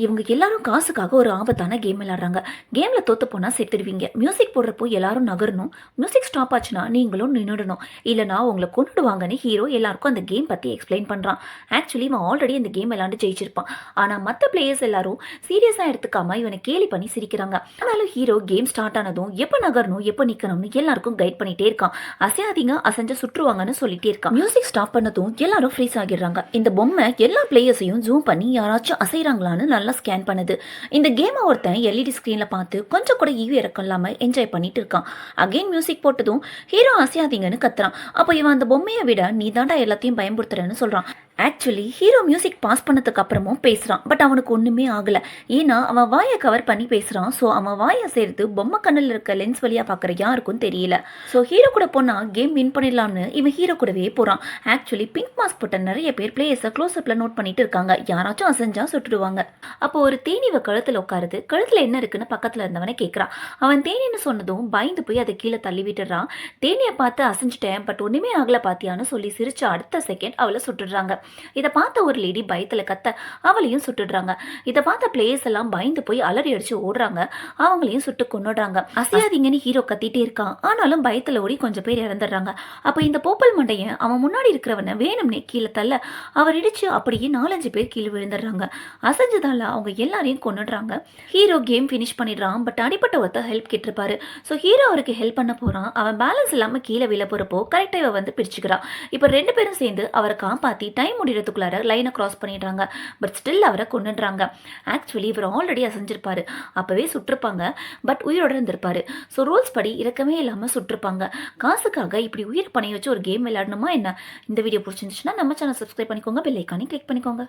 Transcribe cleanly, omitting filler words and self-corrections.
இவங்க எல்லாரும் காசுக்காக ஒரு ஆபத்தான கேம் விளையாடுறாங்க. கேம்ல தோத்து போனா செத்துடுவீங்க. மியூசிக் போடுறப்போ எல்லாரும் நகரணும். மியூசிக் ஸ்டாப் ஆச்சுன்னா நீங்களும் நின்னுடணும். இல்லனா உங்கள கொன்னுடுவாங்கன்னு ஹீரோ எல்லாருக்கும் அந்த கேம் பத்தி எக்ஸ்பிளைன் பண்றான். ஆக்சுவலி இவன் ஆல்ரெடி இந்த கேம் விளையாண்டு ஜெயிச்சிருப்பான். ஆனா மத்த பிளேயர்ஸ் எல்லாரும் சீரியஸா எடுத்துக்காம இவனை கேலி பண்ணி சிரிக்கிறாங்க. ஆனாலும் ஹீரோ கேம் ஸ்டார்ட் ஆனதும் எப்ப நகரணும் எப்ப நிக்கணும்னு எல்லாருக்கும் கைட் பண்ணிட்டே இருக்கான். அசையாதீங்க, அசைஞ்ச சுற்றுவாங்கன்னு சொல்லிட்டே இருக்கான். மியூசிக் ஸ்டாப் பண்ணதும் எல்லாரும் ஃப்ரீஸ் ஆகிடுறாங்க. இந்த பொம்மை எல்லா பிளேயர்ஸையும் ஜூம் பண்ணி யாராச்சும் அசைறாங்களான்னு நல்லா ஸ்கேன் பண்ணுது. இந்த கேமை ஒருத்தன் எல்இடி ஸ்க்ரீன்ல பார்த்து கொஞ்சம் கூட ஈவி இறக்கம் இல்லாம என்ஜாய் பண்ணிட்டு இருக்கான். அகைன் மியூசிக் போட்டதும் ஹீரோ அசையாதீங்கன்னு கத்துறான். அப்போ இவன் அந்த பொம்மையை விட நீ தாண்டா எல்லாத்தையும் பயன்படுத்துறன்னு சொல்றான். ஆக்சுவலி ஹீரோ மியூசிக் பாஸ் பண்ணதுக்கு அப்புறமும் பேசுறான். பட் அவனுக்கு ஒண்ணுமே ஆகல. ஏன்னா அவன் வாயை கவர் பண்ணி பேசுறான். ஸோ அவன் வாயை சேர்த்து பொம்மை கண்ணில் இருக்க லென்ஸ் வழியா பார்க்குற யாருக்கும் தெரியல. ஸோ ஹீரோ கூட போனா கேம் வின் பண்ணிடலாம்னு இவன் ஹீரோ கூடவே போறான். ஆக்சுவலி பிங்க் மாஸ்க் போட்ட நிறைய பேர் பிளேயர்ஸை க்ளோஸ் அப்ல நோட் பண்ணிட்டு இருக்காங்க. யாராச்சும் அசைஞ்சா சுட்டுடுவாங்க. அப்போ ஒரு தேனி இவ கழுத்துல உட்காருது. கழுத்துல என்ன இருக்குன்னு பக்கத்துல இருந்தவனை கேட்கறான். அவன் தேனின்னு சொன்னதும் பயந்து போய் அதை கீழே தள்ளி விட்டுறான். தேனியை பார்த்து அசைஞ்சிட்டேன், பட் ஒண்ணுமே ஆகல பாத்தியான்னு சொல்லி சிரிச்ச அடுத்த செகண்ட் அவளை சுட்டுடுறாங்க. இதை பார்த்த ஒரு லேடி பயத்துல கத்த அவளையும் சுட்டுடுறாங்க. இதை பார்த்த பிளேயர்ஸ் எல்லாம் பயந்து போய் அலறி அடிச்சு ஓடுறாங்க. அவங்களையும் சுட்டு கொன்னுடுறாங்க. அசையாதீங்கன்னு ஹீரோ கத்திட்டே இருக்கான். ஆனாலும் பயத்துல ஓடி கொஞ்சம் பேர் இறந்துடுறாங்க. அப்ப இந்த போப்பல் மண்டையன் அவன் முன்னாடி இருக்கிறவனை வேணும்னே கீழே தள்ள அவர் இடிச்சு அப்படியே 4-5 பேர் கீழே விழுந்துடுறாங்க. அசைஞ்சதால அவங்க எல்லாரையும் கொன்னுடுறாங்க. ஹீரோ கேம் ஃபினிஷ் பண்ணிடுறான். பட் அடிப்பட்ட ஒருத்தர் ஹெல்ப் கேட்டிருப்பாரு. ஸோ ஹீரோ அவருக்கு ஹெல்ப் பண்ண போறான். அவன் பேலன்ஸ் இல்லாம கீழே விழ போறப்போ கரெக்டா இவ வந்து பிடிச்சுக்கிறான். இப்ப 2 பேரும் சேர்ந்து அவரை காப்பாத்தி டைம் முடியறதுக்குள்ளார லைனை கிராஸ் பண்ணிடுறாங்க. பட் ஸ்டில் அவரை கொன்னுடுறாங்க. ஆக்சுவலி இவர் ஆல்ரெடி அசைஞ்சிருப்பாரு. அப்பவே சுட்டிருப்பாங்க. பட் உயிரோட இருந்திருப்பாரு. ஸோ ரூல்ஸ் படி இறக்கமே இல்லாம சுட்டிருப்பாங்க. காசுக்காக இப்படி உயிர் பணைய வச்சு ஒரு கேம் விளையாடணுமா என்ன? இந்த வீடியோ பிடிச்சிருந்துச்சுன்னா நம்ம சேனல் சப்ஸ்கிரைப் பண்ணிக்கோங்க, பெல் ஐக்கானை கிளிக் பண்ணிக்கோங்க.